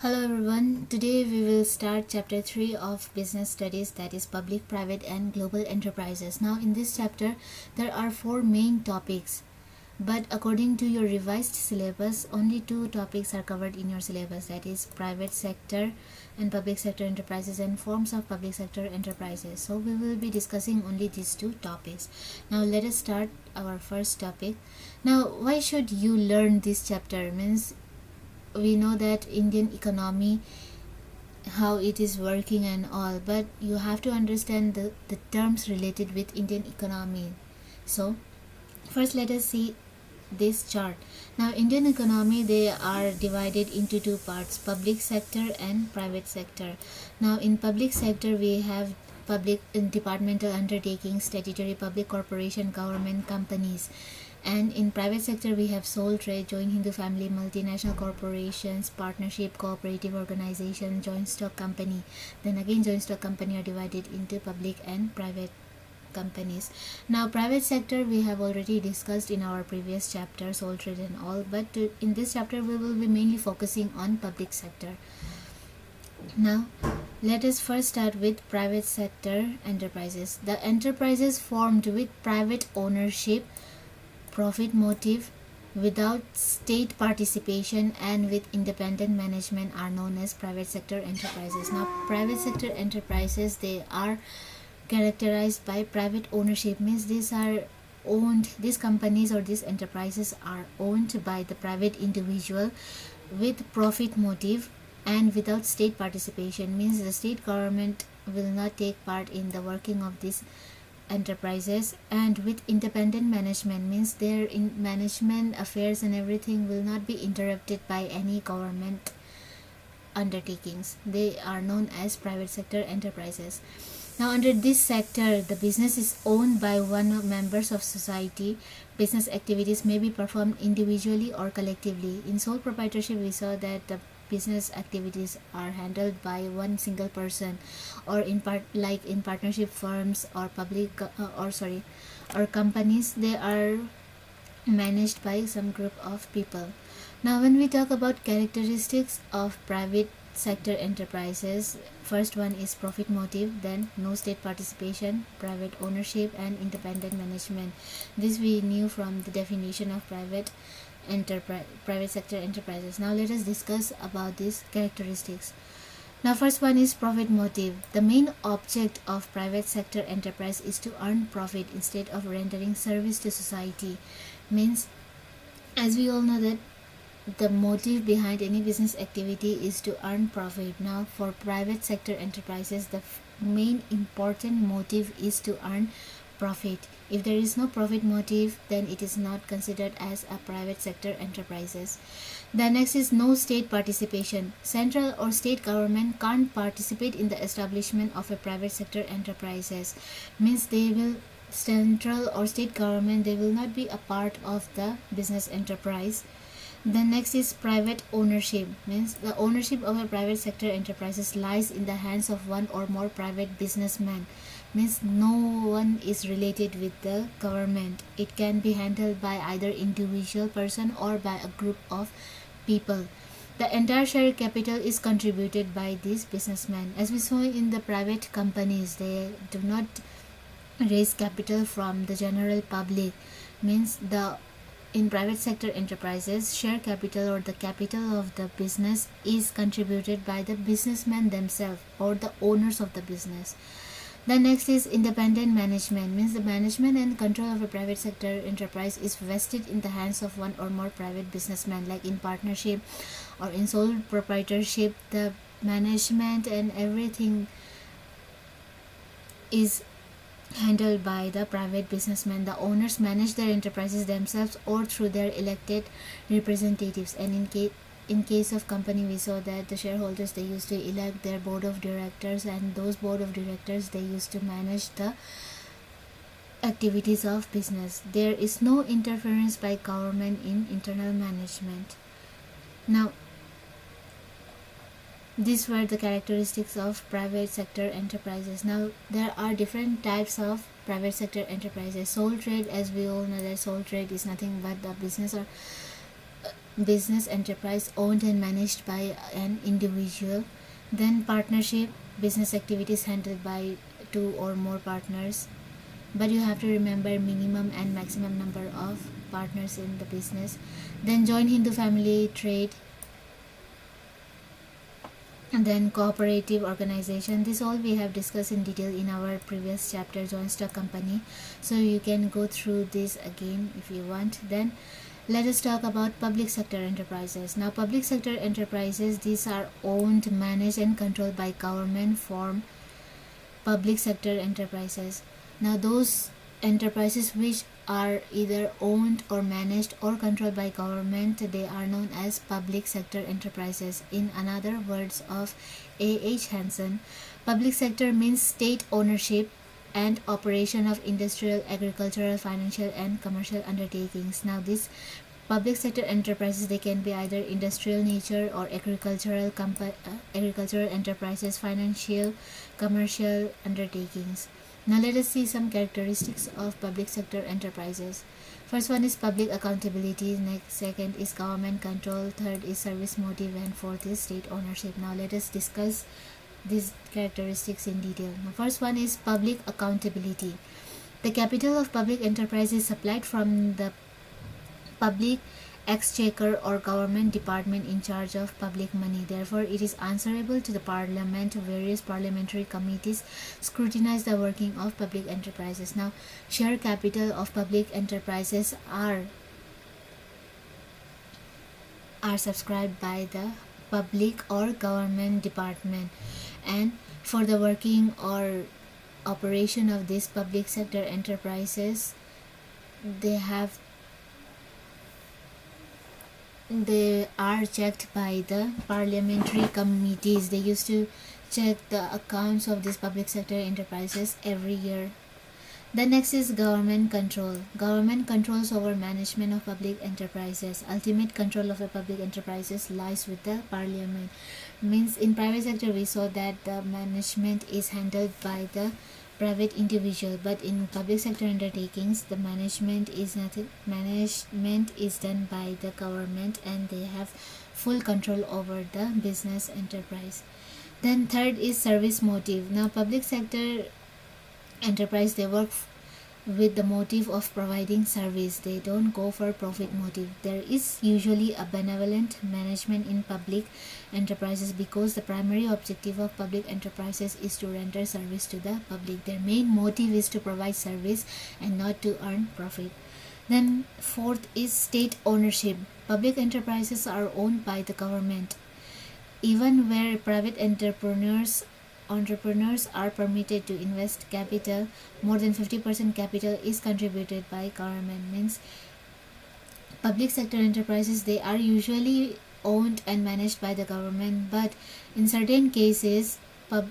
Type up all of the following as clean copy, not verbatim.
Hello everyone, today we will start chapter 3 of business studies, that is public, private and global enterprises. Now in this chapter there are 4 main topics, but according to your revised syllabus only 2 topics are covered in your syllabus, that is private sector and public sector enterprises and forms of public sector enterprises. So we will be discussing only these 2 topics. Now let us start our first topic. Now why should you learn this chapter? Means we know that Indian economy, how it is working and all, but you have to understand the terms related with Indian economy. So first let us see this chart. Now Indian economy, they are divided into 2 parts, public sector and private sector. Now in public sector we have public and departmental undertakings, statutory public corporation, government companies. And in private sector we have sole trade, joint Hindu family, multinational corporations, partnership, cooperative organization, joint stock company. Then again joint stock company are divided into public and private companies. Now private sector we have already discussed in our previous chapter, sole trade and all, but in this chapter we will be mainly focusing on public sector. Now let us first start with private sector enterprises. The enterprises formed with private ownership, profit motive, without state participation and with independent management are known as private sector enterprises. Now private sector enterprises, they are characterized by private ownership, means these companies or these enterprises are owned by the private individual with profit motive and without state participation, means the state government will not take part in the working of these enterprises, and with independent management, means their management affairs and everything will not be interrupted by any government undertakings. They are known as private sector enterprises. Now under this sector the business is owned by one of members of society. Business activities may be performed individually or collectively. In sole proprietorship we saw that the business activities are handled by one single person, or in partnership firms or or companies, they are managed by some group of people. Now when we talk about characteristics of private sector enterprises, first one is profit motive, then no state participation, private ownership and independent management. This we knew from the definition of private sector enterprises. Now let us discuss about these characteristics. Now first one is profit motive. The main object of private sector enterprise is to earn profit instead of rendering service to society. Means, as we all know that the motive behind any business activity is to earn profit. Now for private sector enterprises the main important motive is to earn profit. If there is no profit motive, then it is not considered as a private sector enterprises. The next is no state participation. Central or state government can't participate in the establishment of a private sector enterprises. Means central or state government, they will not be a part of the business enterprise. The next is private ownership. Means the ownership of a private sector enterprises lies in the hands of one or more private businessmen. Means no one is related with the government. It can be handled by either individual person or by a group of people. The entire share capital is contributed by these businessmen. As we saw in the private companies, they do not raise capital from the general public. Means in private sector enterprises, share capital or the capital of the business is contributed by the businessmen themselves or the owners of the business. The next is independent management. Means the management and control of a private sector enterprise is vested in the hands of one or more private businessmen. Like in partnership or in sole proprietorship, the management and everything is handled by the private businessmen. The owners manage their enterprises themselves or through their elected representatives. And in case of company, we saw that the shareholders, they used to elect their board of directors, and those board of directors, they used to manage the activities of business. There is no interference by government in internal management. Now these were the characteristics of private sector enterprises. Now there are different types of private sector enterprises. Sole trade, as we all know that sole trade is nothing but the business or business enterprise owned and managed by an individual. Then partnership, business activities handled by two or more partners, but you have to remember minimum and maximum number of partners in the business. Then joint Hindu family trade, and then cooperative organization. This all we have discussed in detail in our previous chapter, joint stock company, so you can go through this again if you want. Then let us talk about public sector enterprises. Now public sector enterprises, these are owned, managed and controlled by government, form public sector enterprises. Now those enterprises which are either owned or managed or controlled by government, they are known as public sector enterprises. In another words of A.H. Hansen, public sector means state ownership and operation of industrial, agricultural, financial and commercial undertakings. Now these public sector enterprises, they can be either industrial nature or agricultural enterprises, financial, commercial undertakings. Now let us see some characteristics of public sector enterprises. First one is public accountability, next second is government control, third is service motive, and fourth is state ownership. Now let us discuss these characteristics in detail. Now first one is public accountability. The capital of public enterprise is supplied from the public exchequer or government department in charge of public money. Therefore, it is answerable to the parliament. Various parliamentary committees scrutinize the working of public enterprises. Now, share capital of public enterprises are subscribed by the public or government department, and for the working or operation of these public sector enterprises, they are checked by the parliamentary committees. They used to check the accounts of these public sector enterprises every year. The next is government control. Government controls over management of public enterprises. Ultimate control of the public enterprises lies with the parliament. Means in private sector we saw that the management is handled by the private individual, but in public sector undertakings the management is done by the government, and they have full control over the business enterprise. Then third is service motive. Now public sector enterprise, they work with the motive of providing service. They don't go for profit motive. There is usually a benevolent management in public enterprises because the primary objective of public enterprises is to render service to the public. Their main motive is to provide service and not to earn profit. Then fourth is state ownership. Public enterprises are owned by the government. Even where private entrepreneurs are permitted to invest capital, more than 50% capital is contributed by government. Means public sector enterprises, they are usually owned and managed by the government, but in certain cases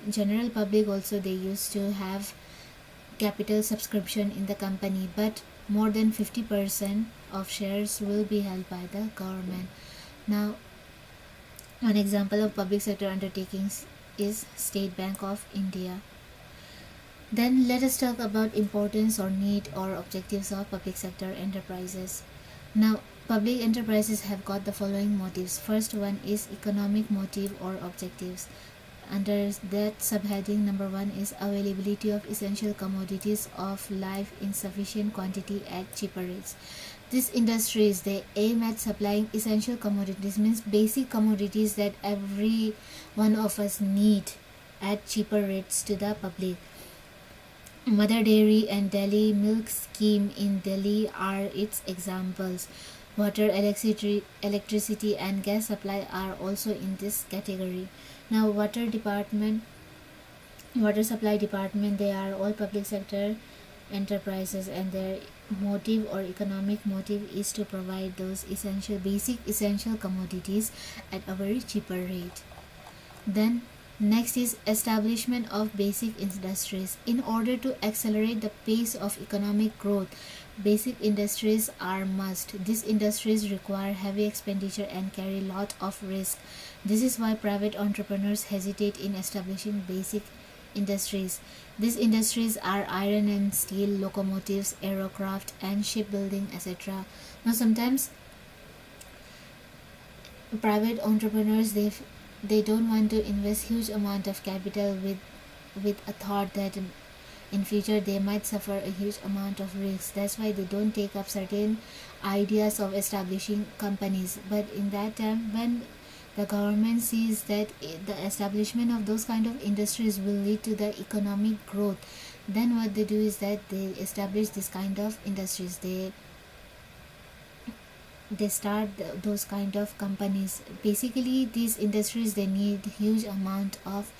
general public also, they used to have capital subscription in the company, but more than 50% of shares will be held by the government. Now an example of public sector undertakings is State Bank of India. Then let us talk about importance or need or objectives of public sector enterprises. Now public enterprises have got the following motives. First one is economic motive or objectives. Under that subheading, number one is availability of essential commodities of life in sufficient quantity at cheaper rates. These industries, they aim at supplying essential commodities, means basic commodities that every one of us need at cheaper rates to the public. Mother Dairy and Delhi Milk Scheme in Delhi are its examples. Water, electricity and gas supply are also in this category. Now water supply department, they are all public sector enterprises, and their motive or economic motive is to provide those basic essential commodities at a very cheaper rate. Then next is establishment of basic industries. In order to accelerate the pace of economic growth, basic industries are must. These industries require heavy expenditure and carry lot of risk. This is why private entrepreneurs hesitate in establishing basic industries. These industries are iron and steel, locomotives, aerocraft and shipbuilding, etc. Now sometimes private entrepreneurs, they don't want to invest huge amount of capital with a thought that in future they might suffer a huge amount of risks. That's why they don't take up certain ideas of establishing companies. But in that time, when the government sees that the establishment of those kind of industries will lead to the economic growth, then what they do is that they establish this kind of industries. They start those kind of companies. Basically, these industries, they need huge amount of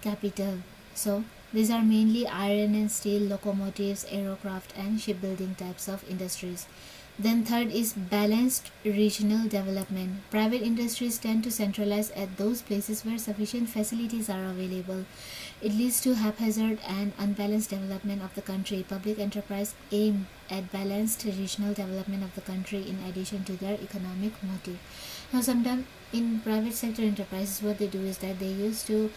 capital. So these are mainly iron and steel, locomotives, aircraft, and shipbuilding types of industries. Then third is balanced regional development. Private industries tend to centralize at those places where sufficient facilities are available. It leads to haphazard and unbalanced development of the country. Public enterprise aim at balanced regional development of the country in addition to their economic motive. Now, sometimes in private sector enterprises, what they do is that they used to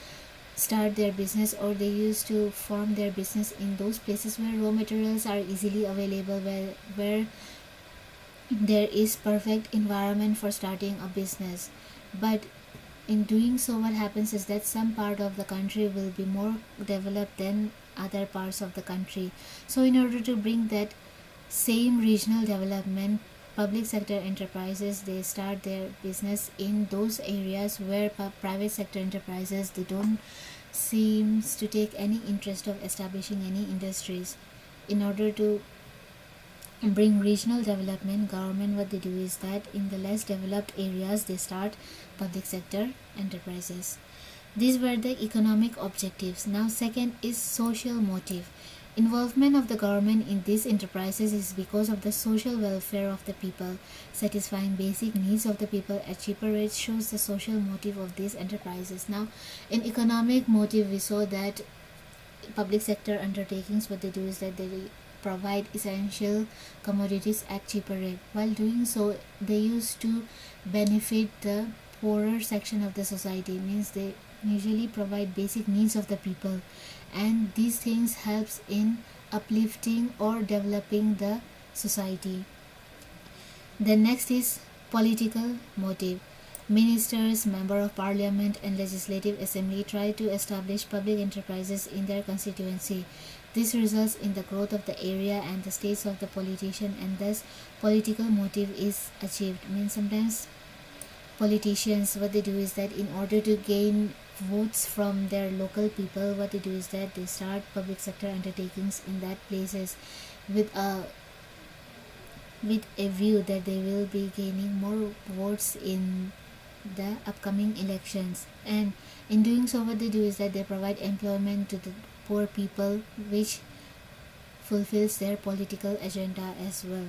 start their business, or they used to form their business in those places where raw materials are easily available, where there is perfect environment for starting a business. But in doing so, what happens is that some part of the country will be more developed than other parts of the country. So in order to bring that same regional development, public sector enterprises, they start their business in those areas where private sector enterprises, they don't seems to take any interest of establishing any industries. In order to bring regional development, government, what they do is that in the less developed areas, they start public sector enterprises. These were the economic objectives. Now second is social motive. Involvement of the government in these enterprises is because of the social welfare of the people. Satisfying basic needs of the people at cheaper rates shows the social motive of these enterprises. Now in economic motive, we saw that public sector undertakings, what they do is that they provide essential commodities at cheaper rate. While doing so, they used to benefit the poorer section of the society, means they usually provide basic needs of the people, and these things helps in uplifting or developing the society. The next is political motive. Ministers, member of parliament, and legislative assembly try to establish public enterprises in their constituency. This results in the growth of the area and the status of the politician, and thus political motive is achieved. Means sometimes politicians, what they do is that in order to gain votes from their local people, what they do is that they start public sector undertakings in that places with a view that they will be gaining more votes in the upcoming elections. And in doing so, what they do is that they provide employment to the poor people, which fulfills their political agenda as well.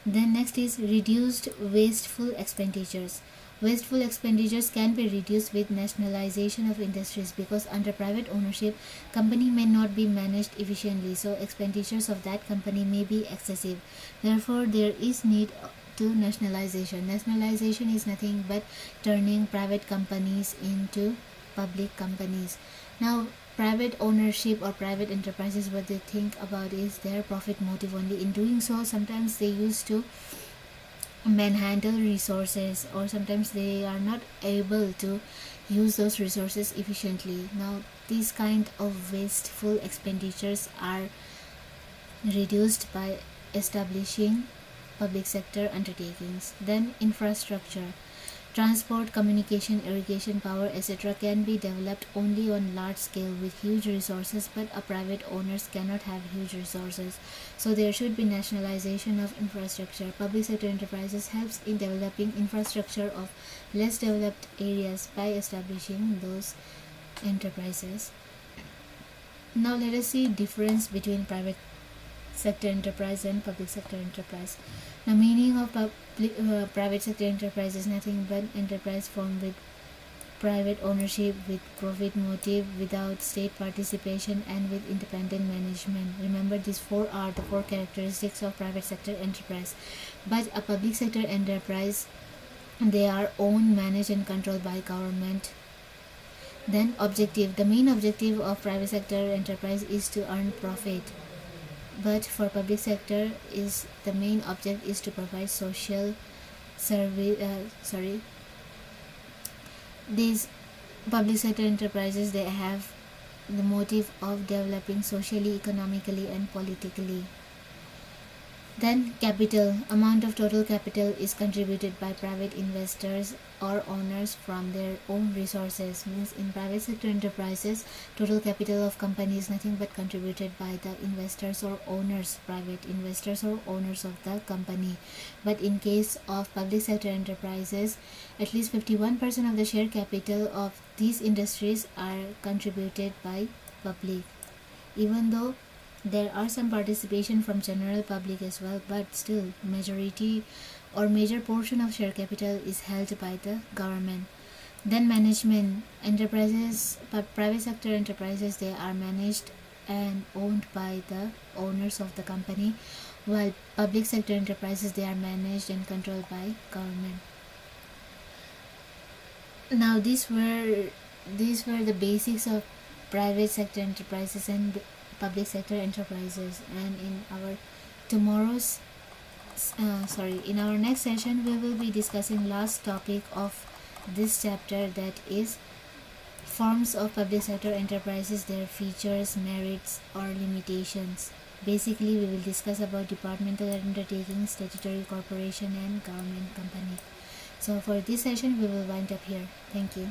Then next is reduced wasteful expenditures. Wasteful expenditures can be reduced with nationalization of industries, because under private ownership, company may not be managed efficiently, so expenditures of that company may be excessive. Therefore, there is need to nationalization. Nationalization is nothing but turning private companies into public companies. Now, private ownership or private enterprises, what they think about is their profit motive only. In doing so, sometimes they used to manhandle resources, or sometimes they are not able to use those resources efficiently. Now these kind of wasteful expenditures are reduced by establishing public sector undertakings. Then infrastructure. Transport, communication, irrigation, power, etc. can be developed only on large scale with huge resources, but a private owners cannot have huge resources. So there should be nationalization of infrastructure. Public sector enterprises helps in developing infrastructure of less developed areas by establishing those enterprises. Now let us see difference between private sector enterprise and public sector enterprise. The meaning of private sector enterprise is nothing but enterprise formed with private ownership, with profit motive, without state participation, and with independent management. Remember, these four are the four characteristics of private sector enterprise. But a public sector enterprise, they are owned, managed, and controlled by government. Then objective. The main objective of private sector enterprise is to earn profit, but for public sector is the main object is to provide social service These public sector enterprises, they have the motive of developing socially, economically and politically. Then capital, amount of total capital is contributed by private investors or owners from their own resources. Means in private sector enterprises, total capital of company is nothing but contributed by the investors or owners, private investors or owners of the company. But in case of public sector enterprises, at least 51% of the share capital of these industries are contributed by public. Even though there are some participation from general public as well, but still majority or major portion of share capital is held by the government. Then management, enterprises, private sector enterprises, they are managed and owned by the owners of the company, while public sector enterprises, they are managed and controlled by government. Now these were the basics of private sector enterprises and public sector enterprises. And in our tomorrow's in our next session, we will be discussing last topic of this chapter, that is forms of public sector enterprises, their features, merits or limitations. Basically, we will discuss about departmental undertaking, statutory corporation and government company. So for this session, we will wind up here. Thank you.